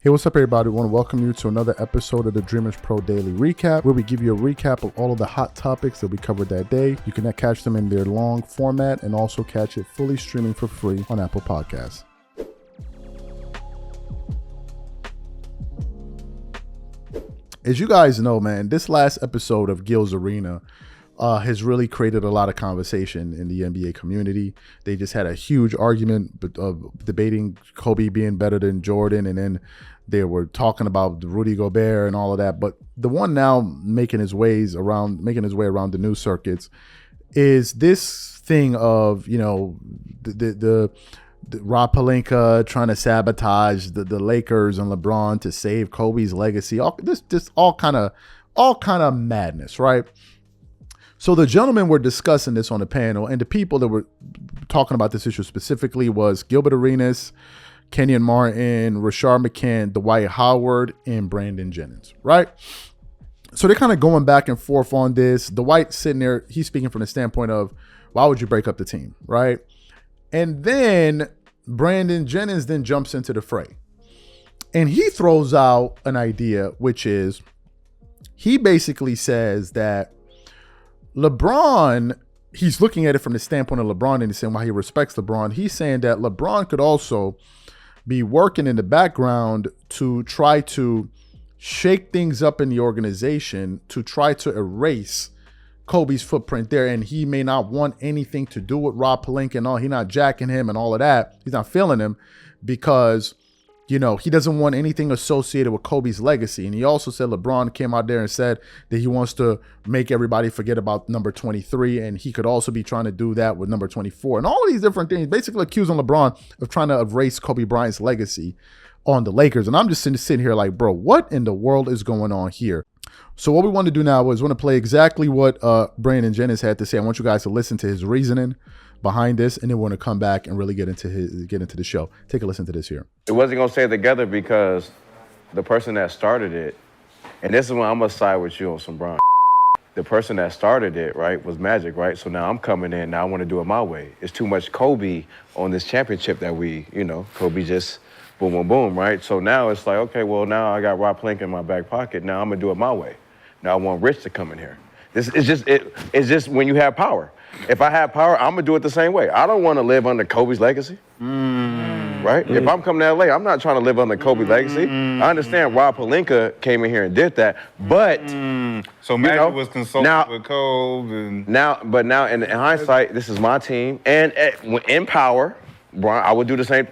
Hey, what's up, everybody? I want to welcome you to another episode of the Dreamerspro Daily Recap, where we give you a recap of all of the hot topics that we covered that day. You can catch them in their long format and also catch it fully streaming for free on Apple Podcasts. As you guys know, man, this last episode of Gil's Arena has really created a lot of conversation in the NBA community. They just had a huge argument of debating Kobe being better than Jordan, and then they were talking about Rudy Gobert and all of that. But the one now making his way around the news circuits is this thing of, you know, the Rob Pelinka trying to sabotage the Lakers and LeBron to save Kobe's legacy. All kind of madness, right? So the gentlemen were discussing this on the panel, and the people that were talking about this issue specifically was Gilbert Arenas, Kenyon Martin, Rashard McCann, Dwight Howard, and Brandon Jennings, right? So they're kind of going back and forth on this. Dwight sitting there, he's speaking from the standpoint of, why would you break up the team, right? And then Brandon Jennings then jumps into the fray. And he throws out an idea, which is, he basically says that LeBron, he's looking at it from the standpoint of LeBron and he's saying why he respects LeBron. He's saying that LeBron could also be working in the background to try to shake things up in the organization, to try to erase Kobe's footprint there. And he may not want anything to do with Rob Pelinka and all. He's not jacking him and all of that. He's not feeling him because, you know, he doesn't want anything associated with Kobe's legacy. And he also said LeBron came out there and said that he wants to make everybody forget about number 23. And he could also be trying to do that with number 24 and all of these different things, basically accusing LeBron of trying to erase Kobe Bryant's legacy on the Lakers. And I'm just sitting here like, bro, what in the world is going on here? So what we want to do now is we want to play exactly what Brandon Jennings had to say. I want you guys to listen to his reasoning behind this, and then we're going to come back and really get into the show. Take a listen to this here. It wasn't going to stay together because the person that started it, and this is when I'm going to side with you on some Bron. The person that started it, right, was Magic, right? So now I'm coming in, now I want to do it my way. It's too much Kobe on this championship that Kobe just boom, boom, boom, right? So now it's like, okay, well, now I got Rob Pelinka in my back pocket. Now I'm going to do it my way. Now I want Rich to come in here. It's just when you have power. If I have power, I'm going to do it the same way. I don't want to live under Kobe's legacy, right? If I'm coming to LA, I'm not trying to live under Kobe's legacy. I understand Rob Pelinka came in here and did that, but... So Magic was consulting with Kobe. But now in hindsight, this is my team. And in power, Bron, I would do the same.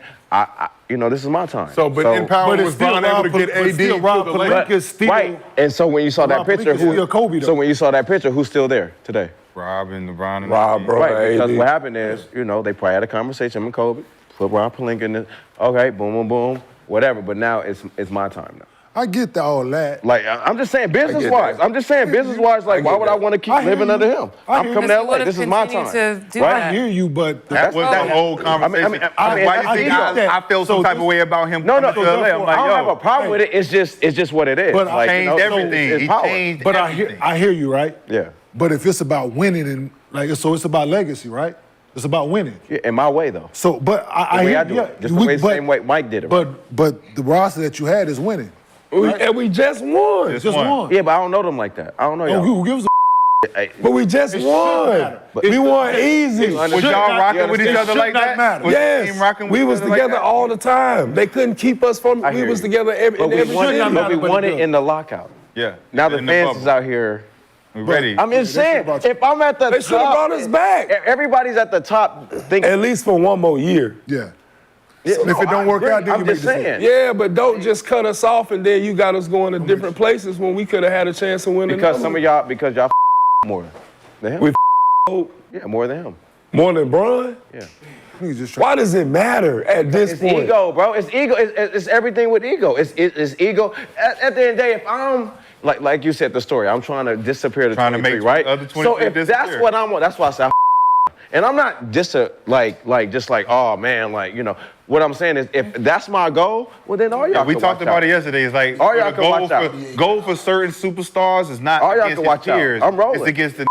This is my time. In power, was Bron able to get AD? Rob Pelinka's still... Right, and so when you saw that picture, who's still there today? Rob and LeBron and right, because what happened is, they probably had a conversation with Kobe, put Rob Pelinka in there, okay, boom, boom, boom, whatever, but now it's my time now. I get all that. Like, I'm just saying business-wise. Like, why would I want to keep living under him? I'm coming to LA. This is my time. I hear you, but... That was the whole conversation. Why do you think I feel some type of way about him coming to LA? I'm like, I don't have a problem with it. It's just what it is. But he changed everything. He changed everything. I hear you, right? Yeah. But if it's about winning and it's about legacy, right? It's about winning. Yeah, in my way, though. So, but I hear you. Just the same way Mike did it. But the roster that you had is winning. Right? And we just won. Just won. Yeah, but I don't know them like that. I don't know y'all. Who gives a But we just won. We won easy. Was y'all rocking with each other like that? Yes. We was together all the time. They couldn't keep us from. We was together every we won it in the lockout. Yeah. Now the fans is out here. We're ready. I'm just saying, if I'm at the top, they should have brought us back. Everybody's at the top thinking. At least for one more year. Yeah. So if it don't work out, then I'm just saying. Yeah, but don't just cut us off and then you got us going to different places when we could have had a chance of winning. Because y'all more than him. Yeah, more than him. More than Bron? Yeah. Why does it matter at this point? It's ego, bro. It's ego. It's everything with ego. It's ego. At the end of the day, if I'm like you said the story, I'm trying to disappear the 23, right? So if that's what I'm on, that's why I say. And I'm not just oh man, what I'm saying is if that's my goal, well then all y'all we talked about it yesterday. It's like all y'all can watch out. Goal for certain superstars is not all y'all against can watch his peers. I'm rolling. It's against the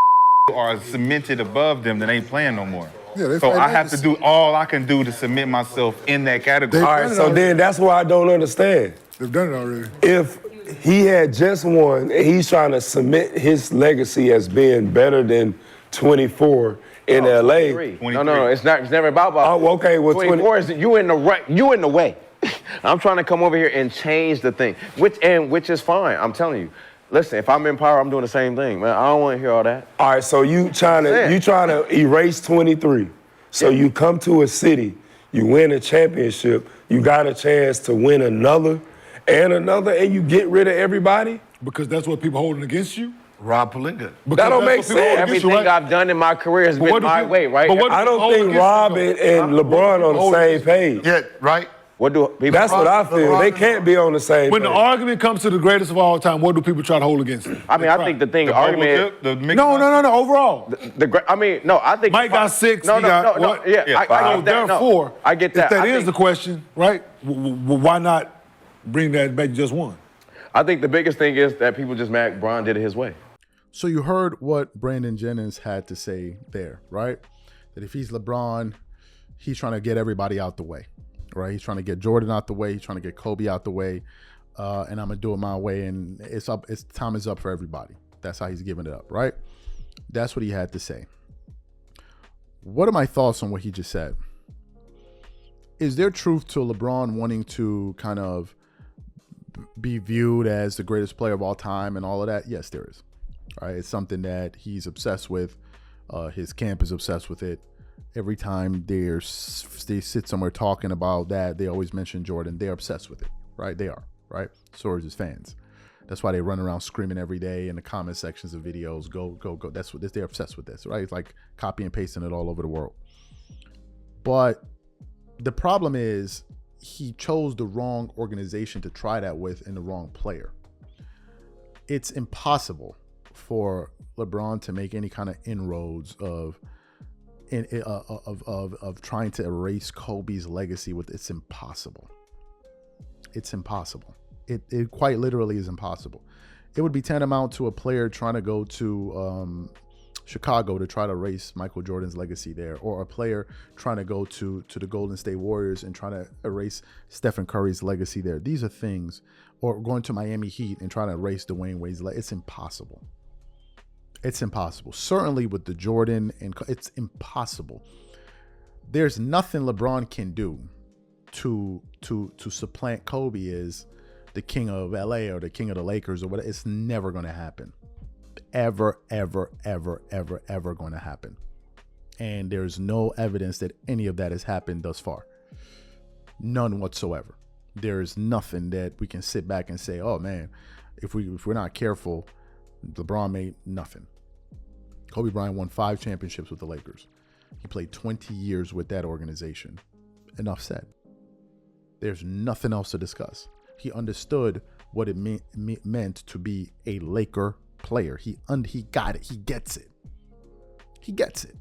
who are cemented above them that ain't playing no more. Yeah, so I have to do all I can do to submit myself in that category. All right, so then that's why I don't understand. They've done it already. If he had just won, and he's trying to cement his legacy as being better than 24 in LA. 23. No, it's not. It's never about. Oh, okay, well, 24 is you in the way. I'm trying to come over here and change the thing, which is fine. I'm telling you. Listen, if I'm in power, I'm doing the same thing, man. I don't want to hear all that. All right, so you trying to erase 23. So you come to a city, you win a championship, you got a chance to win another, and you get rid of everybody? Because that's what people holding against you? Rob Pelinka. That don't make sense. Everything I've done in my career has been my way, right? I don't think Rob and LeBron on the same page. Yeah, right? What do people? That's what I feel. They can't be on the same When page. the argument comes to the greatest of all time, what do people try to hold against it? I mean, I think the argument. No, overall. I think Mike got 6. No, he got what? Yeah, I get that. Therefore, I get that. If that is the question, right? Why not bring that back to just one? I think the biggest thing is that people just mad Bron did it his way. So you heard what Brandon Jennings had to say there, right? That if he's LeBron, he's trying to get everybody out the way, right? He's trying to get Jordan out the way. He's trying to get Kobe out the way, and I'm gonna do it my way. And time is up for everybody. That's how he's giving it up, right? That's what he had to say. What are my thoughts on what he just said? Is there truth to LeBron wanting to kind of be viewed as the greatest player of all time and all of that? Yes, there is. Right? It's something that he's obsessed with. His camp is obsessed with it. Every time they sit somewhere talking about that, they always mention Jordan. They're obsessed with it, right? They are, right? So are his fans. That's why they run around screaming every day in the comment sections of videos, go, go, go. That's what they're obsessed with this, right? It's like copy and pasting it all over the world. But the problem is he chose the wrong organization to try that with and the wrong player. It's impossible for LeBron to make any kind of inroads of trying to erase Kobe's legacy with. It's impossible. It's impossible. It quite literally is impossible. It would be tantamount to a player trying to go to Chicago to try to erase Michael Jordan's legacy there, or a player trying to go to the Golden State Warriors and trying to erase Stephen Curry's legacy there. These are things, or going to Miami Heat and trying to erase Dwayne Wade's legacy. It's impossible. It's impossible. Certainly with the Jordan, and it's impossible. There's nothing LeBron can do to supplant Kobe as the king of LA or the king of the Lakers or whatever. It's never going to happen. Ever going to happen. And there's no evidence that any of that has happened thus far. None whatsoever. There is nothing that we can sit back and say, oh man, if we're not careful, LeBron made nothing. Kobe Bryant won 5 championships with the Lakers. He played 20 years with that organization. Enough said. There's nothing else to discuss. He understood what it meant to be a Laker player. He got it. He gets it. He gets it.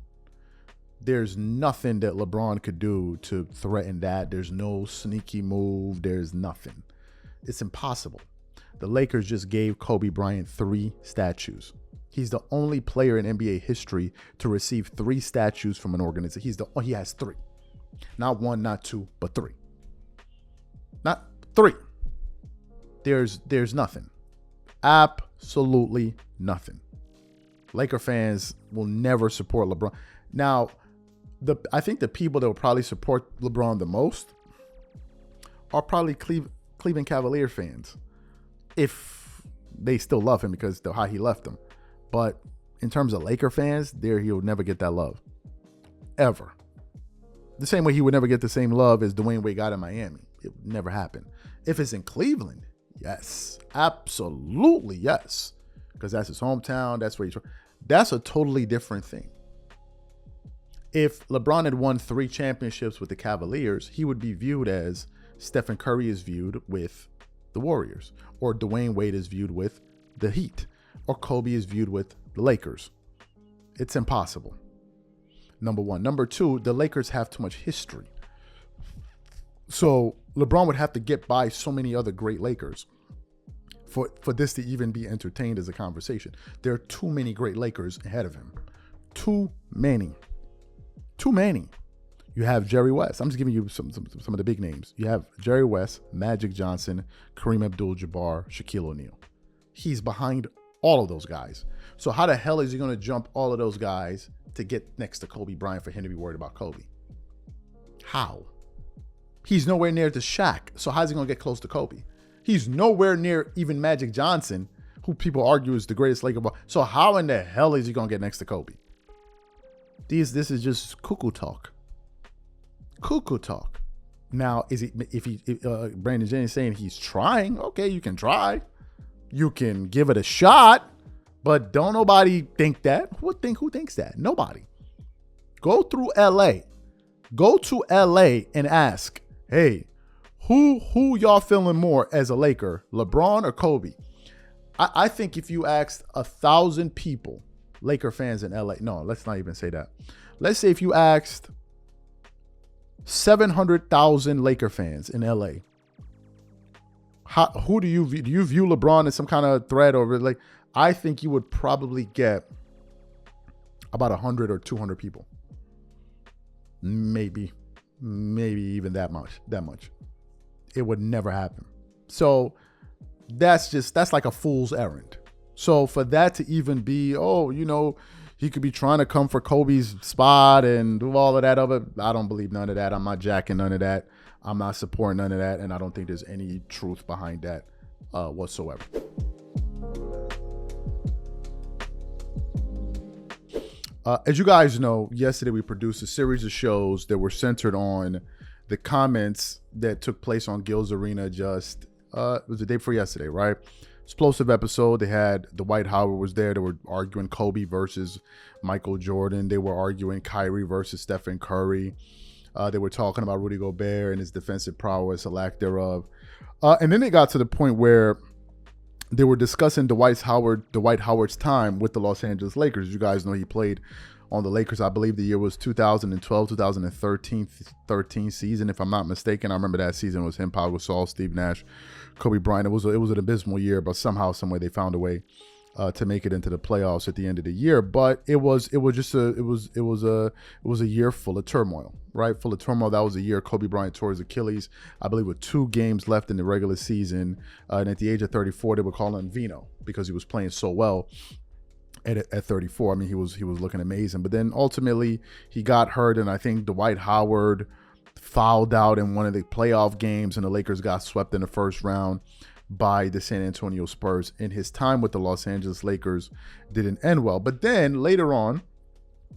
There's nothing that LeBron could do to threaten that. There's no sneaky move. There's nothing. It's impossible. The Lakers just gave Kobe Bryant 3 statues. He's the only player in NBA history to receive 3 statues from an organization. He has 3. Not 1, not 2, but 3. Not 3. There's nothing. Absolutely nothing. Laker fans will never support LeBron. Now, I think the people that will probably support LeBron the most are probably Cleveland Cavalier fans, if they still love him because of how he left them. But in terms of Laker fans, he'll never get that love. Ever. The same way he would never get the same love as Dwayne Wade got in Miami. It would never happen. If it's in Cleveland, yes. Absolutely yes. Because that's his hometown. That's where that's a totally different thing. If LeBron had won 3 championships with the Cavaliers, he would be viewed as Stephen Curry is viewed with the Warriors, or Dwayne Wade is viewed with the Heat, or Kobe is viewed with the Lakers. It's impossible. Number one. Number two, the Lakers have too much history. So LeBron would have to get by so many other great Lakers for this to even be entertained as a conversation. There are too many great Lakers ahead of him. Too many. You have Jerry West. I'm just giving you some of the big names. You have Jerry West, Magic Johnson, Kareem Abdul-Jabbar, Shaquille O'Neal. He's behind all of those guys. So how the hell is he going to jump all of those guys to get next to Kobe Bryant for him to be worried about Kobe? How? He's nowhere near to Shaq. So how's he going to get close to Kobe? He's nowhere near even Magic Johnson, who people argue is the greatest Laker ball. So how in the hell is he going to get next to Kobe? This is just cuckoo talk. Cuckoo talk. Now, if Brandon Jennings saying he's trying, okay, you can try. You can give it a shot, but don't nobody think that. Who thinks that? Nobody. Go through LA. Go to LA and ask, hey, who y'all feeling more as a Laker, LeBron or Kobe? I think if you asked 1,000 people, Laker fans in LA, no, let's not even say that. Let's say if you asked 700,000 Laker fans in LA, who do you view LeBron as some kind of threat over? Like, I think you would probably get about 100 or 200 people, maybe even that much. It would never happen. So that's like a fool's errand. So for that to even be, he could be trying to come for Kobe's spot and do all of that other, I don't believe none of that. I'm not jacking none of that. I'm not supporting none of that. And I don't think there's any truth behind that whatsoever. As you guys know, yesterday we produced a series of shows that were centered on the comments that took place on Gil's Arena it was the day before yesterday, right? Explosive episode. They had Dwight Howard was there. They were arguing Kobe versus Michael Jordan. They were arguing Kyrie versus Stephen Curry. They were talking about Rudy Gobert and his defensive prowess, a lack thereof. And then they got to the point where they were discussing Dwight Howard's time with the Los Angeles Lakers. You guys know he played on the Lakers. I believe the year was 2012, 2013 season, if I'm not mistaken. I remember that season was him, Pau Gasol, Steve Nash, Kobe Bryant. It was an abysmal year, but somehow, some way, they found a way to make it into the playoffs at the end of the year. But it was a year full of turmoil, right? Full of turmoil. That was a year Kobe Bryant tore his Achilles, I believe, with 2 games left in the regular season. And at the age of 34, they were calling him Vino because he was playing so well. At 34, I mean, he was looking amazing. But then ultimately he got hurt, and I think Dwight Howard fouled out in one of the playoff games, and the Lakers got swept in the first round by the San Antonio Spurs. And his time with the Los Angeles Lakers didn't end well. But then later on,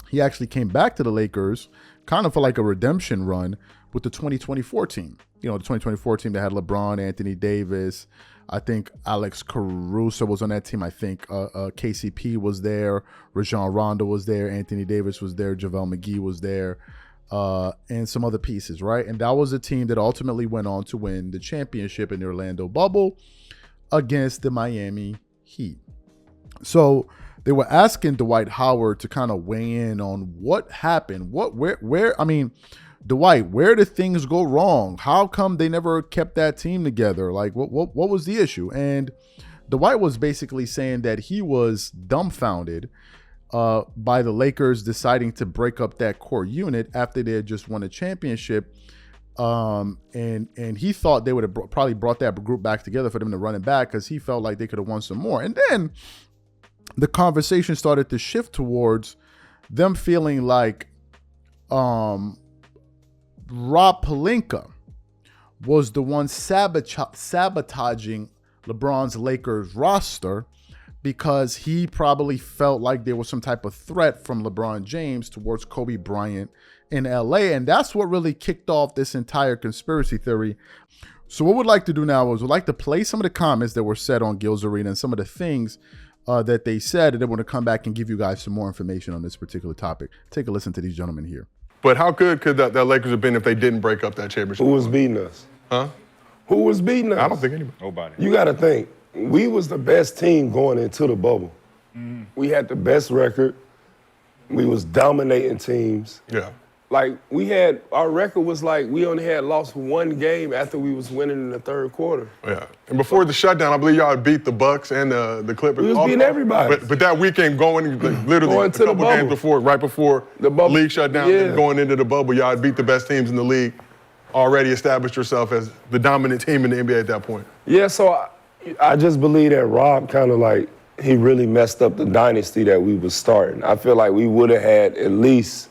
he actually came back to the Lakers kind of for like a redemption run with the 2024 team. The 2024 team that had LeBron, Anthony Davis, I think Alex Caruso was on that team. I think KCP was there. Rajon Rondo was there. Anthony Davis was there. JaVale McGee was there. And some other pieces, right? And that was a team that ultimately went on to win the championship in the Orlando bubble against the Miami Heat. So they were asking Dwight Howard to kind of weigh in on what happened. Dwight, where did things go wrong? How come they never kept that team together? Like, what was the issue? And Dwight was basically saying that he was dumbfounded by the Lakers deciding to break up that core unit after they had just won a championship. And he thought they would have probably brought that group back together for them to run it back because he felt like they could have won some more. And then the conversation started to shift towards them feeling like Rob Pelinka was the one sabotaging LeBron's Lakers roster because he probably felt like there was some type of threat from LeBron James towards Kobe Bryant in LA. And that's what really kicked off this entire conspiracy theory. So what we'd like to do now is we'd like to play some of the comments that were said on Gil's Arena and some of the things that they said, and then we're going to come back and give you guys some more information on this particular topic. Take a listen to these gentlemen here. But how good could that Lakers have been if they didn't break up that championship? Who was beating us? Huh? Who was beating us? I don't think anybody. Nobody. You got to think, we was the best team going into the bubble. We had the best record. We was dominating teams. Yeah. like our record was like we only had lost one game after we was winning in the third quarter. Yeah, and before the shutdown, I believe y'all had beat the Bucks and the Clippers. We was beating everybody. But that weekend going, like, literally Going a to the couple games before, right before the bubble. league shutdown, and going into the bubble, y'all had beat the best teams in the league. Already established yourself as the dominant team in the NBA at that point. Yeah, so I just believe that Rob kind of like, he really messed up the dynasty that we was starting. I feel like we would have had at least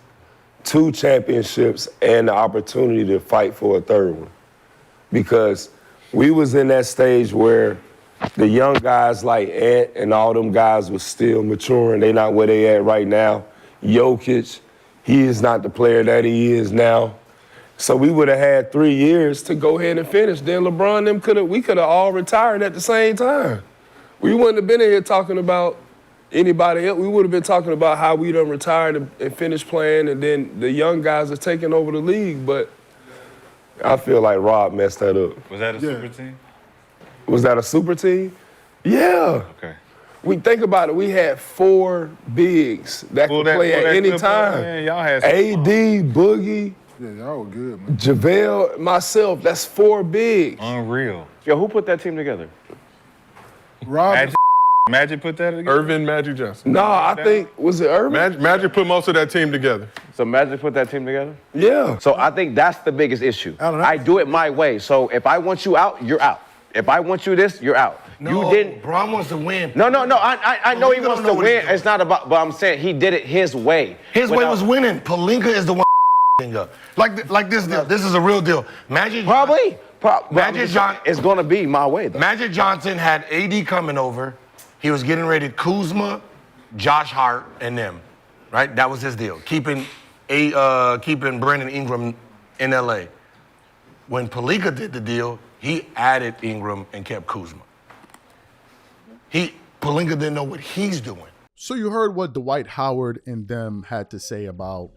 2 championships and the opportunity to fight for a third one. Because we was in that stage where the young guys like Ant and all them guys was still maturing. They not where they at right now. Jokic, he is not the player that he is now. So we would have had 3 years to go ahead and finish. Then LeBron and we could have all retired at the same time. We wouldn't have been in here talking about anybody else. We would have been talking about how we done retired and finished playing, and then the young guys are taking over the league. But I feel like Rob messed that up. Was that a super team? Was that a super team? Yeah. Okay. We think about it. We had 4 bigs that could play at any time. Man, y'all had AD, Boogie. Yeah, y'all were good, man. JaVale, myself, that's 4 bigs. Unreal. Yo, who put that team together? Rob. Magic put that together? Irvin, Magic Johnson. No, I think, was it Irvin? Magic put most of that team together. So Magic put that team together? Yeah. So I think that's the biggest issue. I do it my way. So if I want you out, you're out. If I want you this, you're out. No, you didn't. Bron wants to win. No. I know he wants to win. It's not about, but I'm saying he did it his way. His way was winning. Pelinka is the one up. Like this deal. This is a real deal. Magic Magic Johnson is going to be my way, though. Magic Johnson had AD coming over. He was getting ready Kuzma, Josh Hart, and them. Right? That was his deal. Keeping Brandon Ingram in LA. When Pelinka did the deal, he added Ingram and kept Kuzma. Pelinka didn't know what he's doing. So you heard what Dwight Howard and them had to say about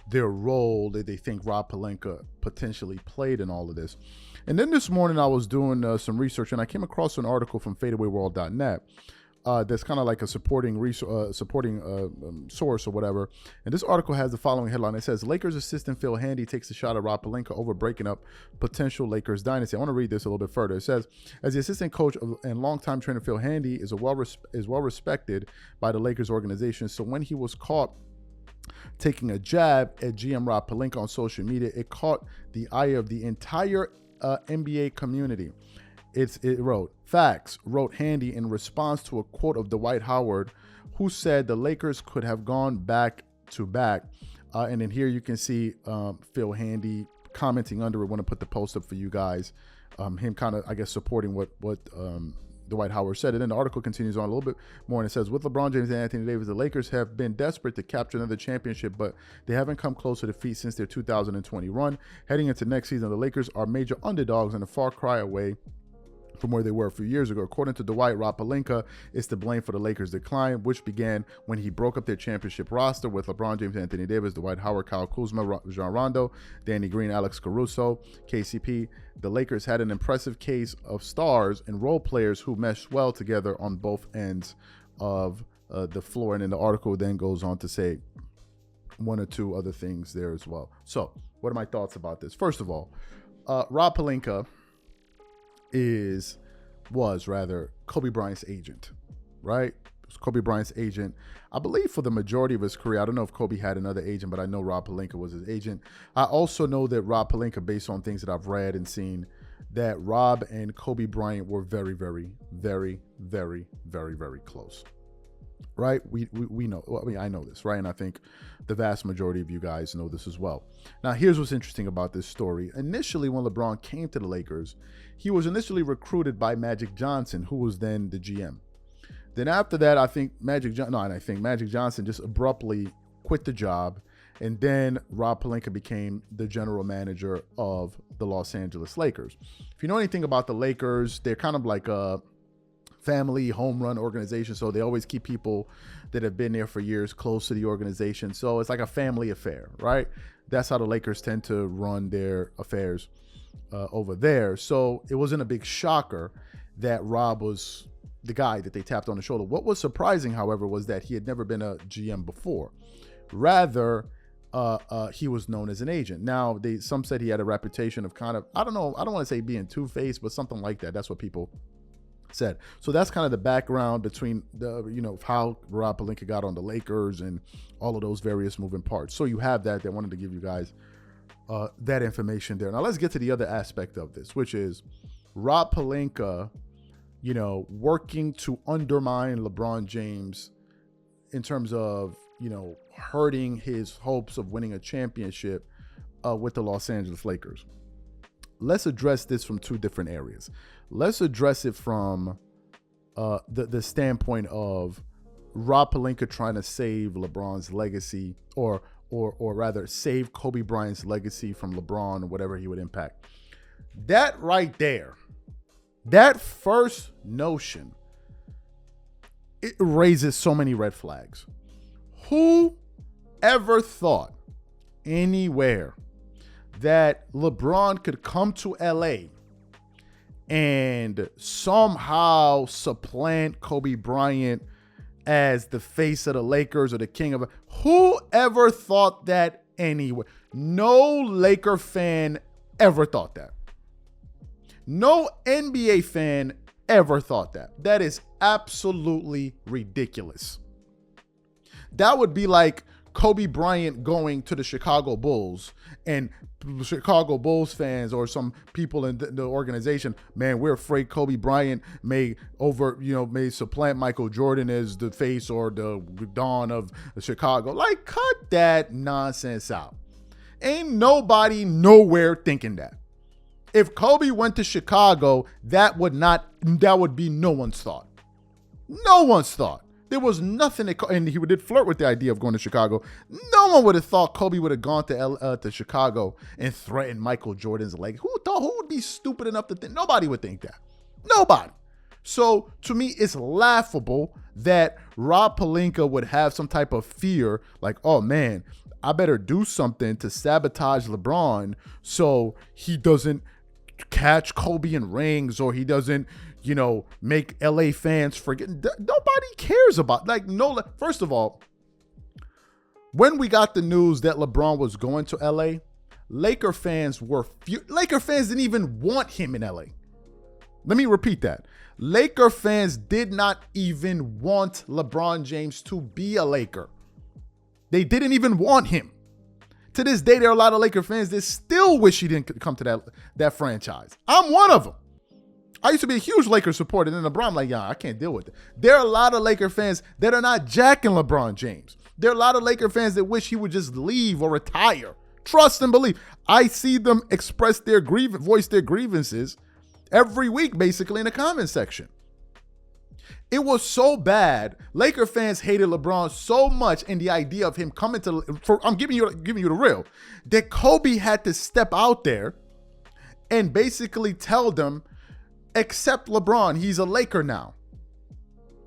their role that they think Rob Pelinka potentially played in all of this. And then this morning I was doing some research and I came across an article from fadeawayworld.net that's kind of like a supporting source or whatever. And this article has the following headline. It says, Lakers assistant Phil Handy takes a shot at Rob Pelinka over breaking up potential Lakers dynasty. I want to read this a little bit further. It says, as the assistant coach and longtime trainer Phil Handy is well respected by the Lakers organization. So when he was caught taking a jab at GM Rob Pelinka on social media, it caught the eye of the entire NBA community. It wrote, facts, wrote Handy in response to a quote of Dwight Howard, who said the Lakers could have gone back to back. And then here you can see Phil Handy commenting under it. I want to put the post up for you guys. Him kind of, I guess, supporting what Dwight Howard said. And then the article continues on a little bit more, and it says, with LeBron James and Anthony Davis, the Lakers have been desperate to capture another championship, but they haven't come close to defeat since their 2020 run. Heading into next season, the Lakers are major underdogs and a far cry away from where they were a few years ago. According to Dwight, Rob Pelinka is to blame for the Lakers' decline, which began when he broke up their championship roster with LeBron James, Anthony Davis, Dwight Howard, Kyle Kuzma, Rajon Rondo, Danny Green, Alex Caruso, KCP. The Lakers had an impressive case of stars and role players who meshed well together on both ends of the floor. And then the article then goes on to say one or two other things there as well. So what are my thoughts about this? First of all, Rob Pelinka was Kobe Bryant's agent, right? It was Kobe Bryant's agent, I believe, for the majority of his career. I don't know if Kobe had another agent, but I know Rob Pelinka was his agent. I also know that Rob Pelinka, based on things that I've read and seen, that Rob and Kobe Bryant were very, very, very, very, very, very close, right? We know, I mean, I know this, right? And I think the vast majority of you guys know this as well. Now, here's what's interesting about this story. Initially, when LeBron came to the Lakers, he was initially recruited by Magic Johnson, who was then the GM. Then after that, I think Magic Johnson just abruptly quit the job, and then Rob Pelinka became the general manager of the Los Angeles Lakers. If you know anything about the Lakers, they're kind of like a family home run organization, so they always keep people that have been there for years close to the organization. So it's like a family affair, right? That's how the Lakers tend to run their affairs over there. So it wasn't a big shocker that Rob was the guy that they tapped on the shoulder. What was surprising, however, was that he had never been a GM before. Rather, he was known as an agent. Now, some said he had a reputation of kind of, I don't know, I don't want to say being two-faced, but something like that. That's what people said. So that's kind of the background between how Rob Pelinka got on the Lakers and all of those various moving parts. So you have that. I wanted to give you guys that information there. Now let's get to the other aspect of this, which is Rob Pelinka, working to undermine LeBron James in terms of, hurting his hopes of winning a championship with the Los Angeles Lakers. Let's address this from two different areas. Let's address it from the standpoint of Rob Pelinka trying to save LeBron's legacy, or rather save Kobe Bryant's legacy from LeBron or whatever he would impact. That right there, that first notion, it raises so many red flags. Who ever thought anywhere that LeBron could come to LA and somehow supplant Kobe Bryant as the face of the Lakers or the king of it? Who ever thought that anywhere? No Laker fan ever thought that. No NBA fan ever thought that. That is absolutely ridiculous. That would be like Kobe Bryant going to the Chicago Bulls and Chicago Bulls fans or some people in the organization, man, we're afraid Kobe Bryant may supplant Michael Jordan as the face or the dawn of Chicago. Like, cut that nonsense out. Ain't nobody nowhere thinking that. If Kobe went to Chicago, that would be no one's thought. No one's thought. There was nothing, and he did flirt with the idea of going to Chicago. No one would have thought Kobe would have gone to Chicago and threatened Michael Jordan's leg. Who would be stupid enough to think? Nobody would think that. Nobody. So to me, it's laughable that Rob Pelinka would have some type of fear, like, oh man, I better do something to sabotage LeBron so he doesn't catch Kobe in rings, or he doesn't, make LA fans forget. Nobody cares about, first of all, when we got the news that LeBron was going to LA, Laker fans didn't even want him in LA. Let me repeat that. Laker fans did not even want LeBron James to be a Laker. They didn't even want him. To this day, there are a lot of Laker fans that still wish he didn't come to that franchise. I'm one of them. I used to be a huge Lakers supporter, and then LeBron, like, I can't deal with it. There are a lot of Laker fans that are not jacking LeBron James. There are a lot of Laker fans that wish he would just leave or retire. Trust and believe. I see them voice their grievances every week, basically, in the comment section. It was so bad. Laker fans hated LeBron so much, and the idea of him coming I'm giving you the real, that Kobe had to step out there and basically tell them, accept LeBron. He's a Laker now.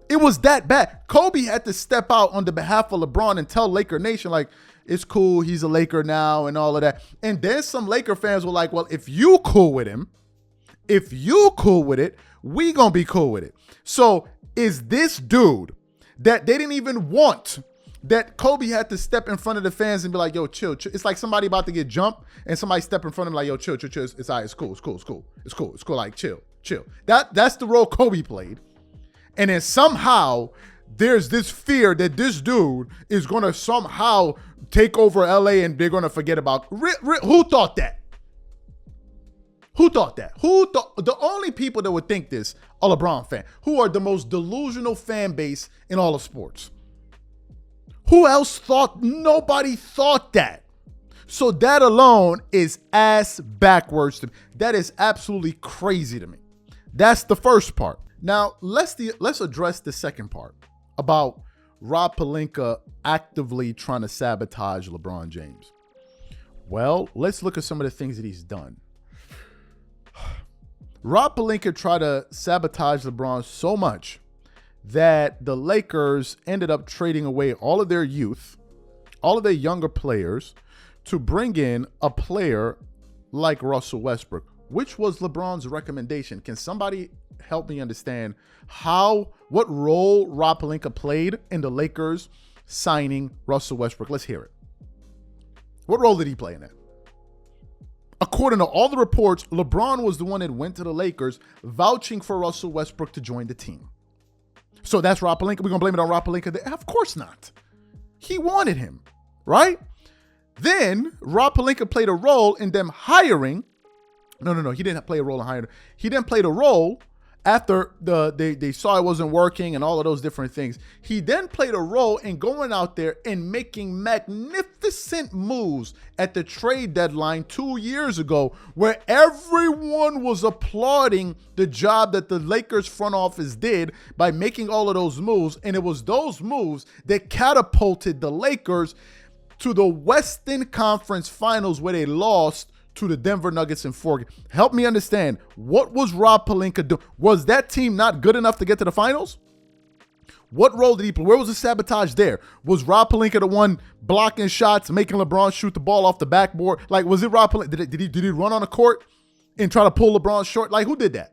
It was that bad. Kobe had to step out on the behalf of LeBron and tell Laker Nation, like, it's cool, he's a Laker now and all of that. And then some Laker fans were like, well, if you cool with him, if you cool with it, we gonna be cool with it. So is this dude that they didn't even want, that Kobe had to step in front of the fans and be like, yo, chill. It's like somebody about to get jumped and somebody step in front of him like, yo, chill. It's all right, it's cool. Like, chill. That's the role Kobe played. And then somehow there's this fear that this dude is going to somehow take over LA and they're going to forget about. Who thought that? Who thought that? The only people that would think this are LeBron fans, who are the most delusional fan base in all of sports. Who else thought? Nobody thought that. So that alone is ass backwards to me. That is absolutely crazy to me. That's the first part. Now, let's address the second part about Rob Pelinka actively trying to sabotage LeBron James. Well, let's look at some of the things that he's done. Rob Pelinka tried to sabotage LeBron so much that the Lakers ended up trading away all of their youth, all of their younger players, to bring in a player like Russell Westbrook, which was LeBron's recommendation. Can somebody help me understand what role Rob Pelinka played in the Lakers signing Russell Westbrook? Let's hear it. What role did he play in that? According to all the reports, LeBron was the one that went to the Lakers vouching for Russell Westbrook to join the team. So that's Rob Pelinka. We're going to blame it on Rob Pelinka? Of course not. He wanted him, right? Then Rob Pelinka played a role in them hiring. No. He didn't play a role in hiring. He didn't play the role after they saw it wasn't working and all of those different things. He then played a role in going out there and making magnificent moves at the trade deadline 2 years ago, where everyone was applauding the job that the Lakers front office did by making all of those moves. And it was those moves that catapulted the Lakers to the Western Conference Finals, where they lost to the Denver Nuggets in 4 games. Help me understand, what was Rob Pelinka doing? Was that team not good enough to get to the finals? What role did he play? Where was the sabotage there? Was Rob Pelinka the one blocking shots, making LeBron shoot the ball off the backboard? Like, was it Rob Pelinka? Did he run on the court and try to pull LeBron short? Like, who did that?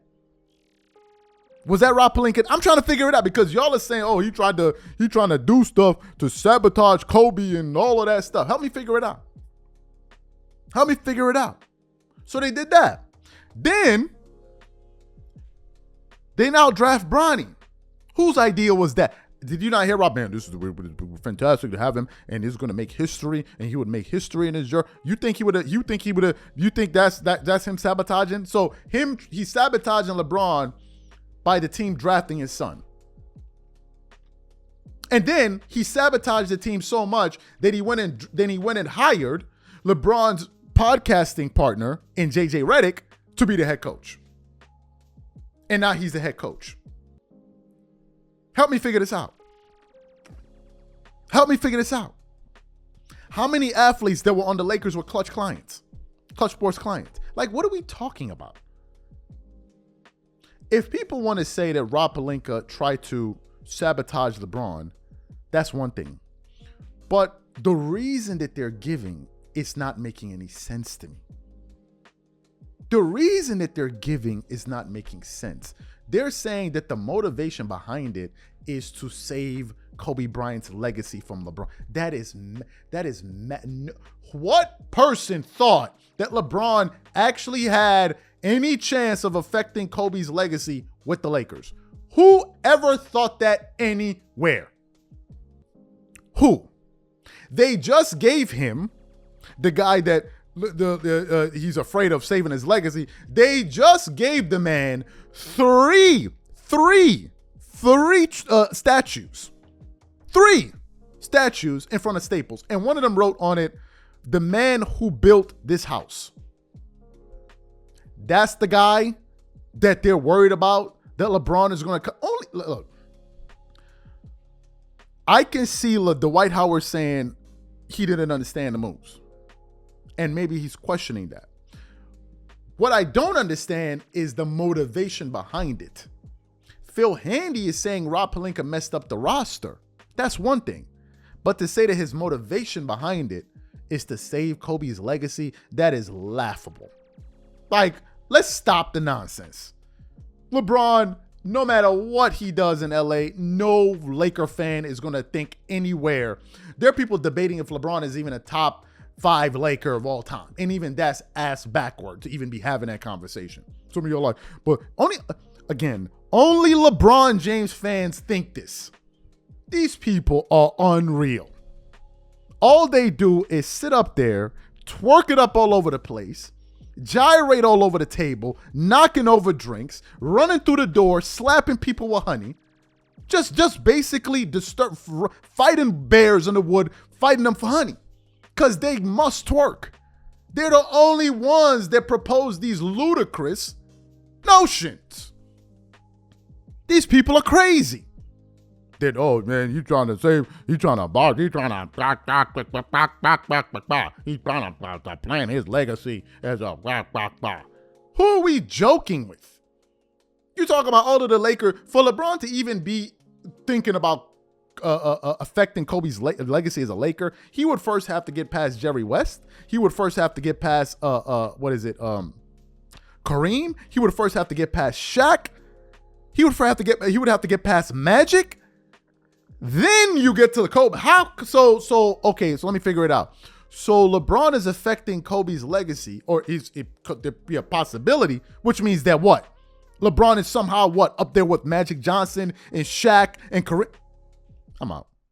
Was that Rob Pelinka? I'm trying to figure it out, because y'all are saying, oh, he trying to do stuff to sabotage Kobe and all of that stuff. Help me figure it out. Help me figure it out. So they did that. Then they now draft Bronny. Whose idea was that? Did you not hear, Rob? Man, this is fantastic to have him, and he's going to make history, and he would make history in his journey. You think that's him sabotaging? So he's sabotaging LeBron by the team drafting his son. And then he sabotaged the team so much that he went and hired LeBron's podcasting partner in JJ Redick to be the head coach. And now he's the head coach. Help me figure this out. Help me figure this out. How many athletes that were on the Lakers were Clutch clients? Clutch Sports clients. Like, what are we talking about? If people want to say that Rob Pelinka tried to sabotage LeBron, that's one thing. But the reason that they're giving, it's not making any sense to me. The reason that they're giving is not making sense. They're saying that the motivation behind it is to save Kobe Bryant's legacy from LeBron. What person thought that LeBron actually had any chance of affecting Kobe's legacy with the Lakers? Who ever thought that anywhere? Who? They just gave him, the guy that he's afraid of saving his legacy, they just gave the man three statues. 3 statues in front of Staples. And one of them wrote on it, "The man who built this house." That's the guy that they're worried about, that LeBron is going to only look. I can see Dwight Howard saying he didn't understand the moves. And maybe he's questioning that. What I don't understand is the motivation behind it. Phil Handy is saying Rob Pelinka messed up the roster. That's one thing. But to say that his motivation behind it is to save Kobe's legacy, that is laughable. Like, let's stop the nonsense. LeBron, no matter what he does in LA, no Laker fan is going to think anywhere. There are people debating if LeBron is even a top 5 Laker of all time. And even that's ass backward to even be having that conversation. Some of you are like, but only LeBron James fans think this. These people are unreal. All they do is sit up there, twerk it up all over the place, gyrate all over the table, knocking over drinks, running through the door, slapping people with honey, just basically fighting bears in the wood, fighting them for honey, because they must twerk. They're the only ones that propose these ludicrous notions. These people are crazy. That, oh man, he's trying to plan his legacy as a Who are we joking with? You talk about all of the Lakers. For LeBron to even be thinking about affecting Kobe's legacy as a Laker, he would first have to get past Jerry West. He would first have to get past Kareem. He would first have to get past Shaq. He would have to get past Magic. Then you get to the Kobe. Okay, so let me figure it out. So LeBron is affecting Kobe's legacy, or it could there be a possibility, which means that what? LeBron is somehow what? Up there with Magic Johnson and Shaq and Kareem. I'm out.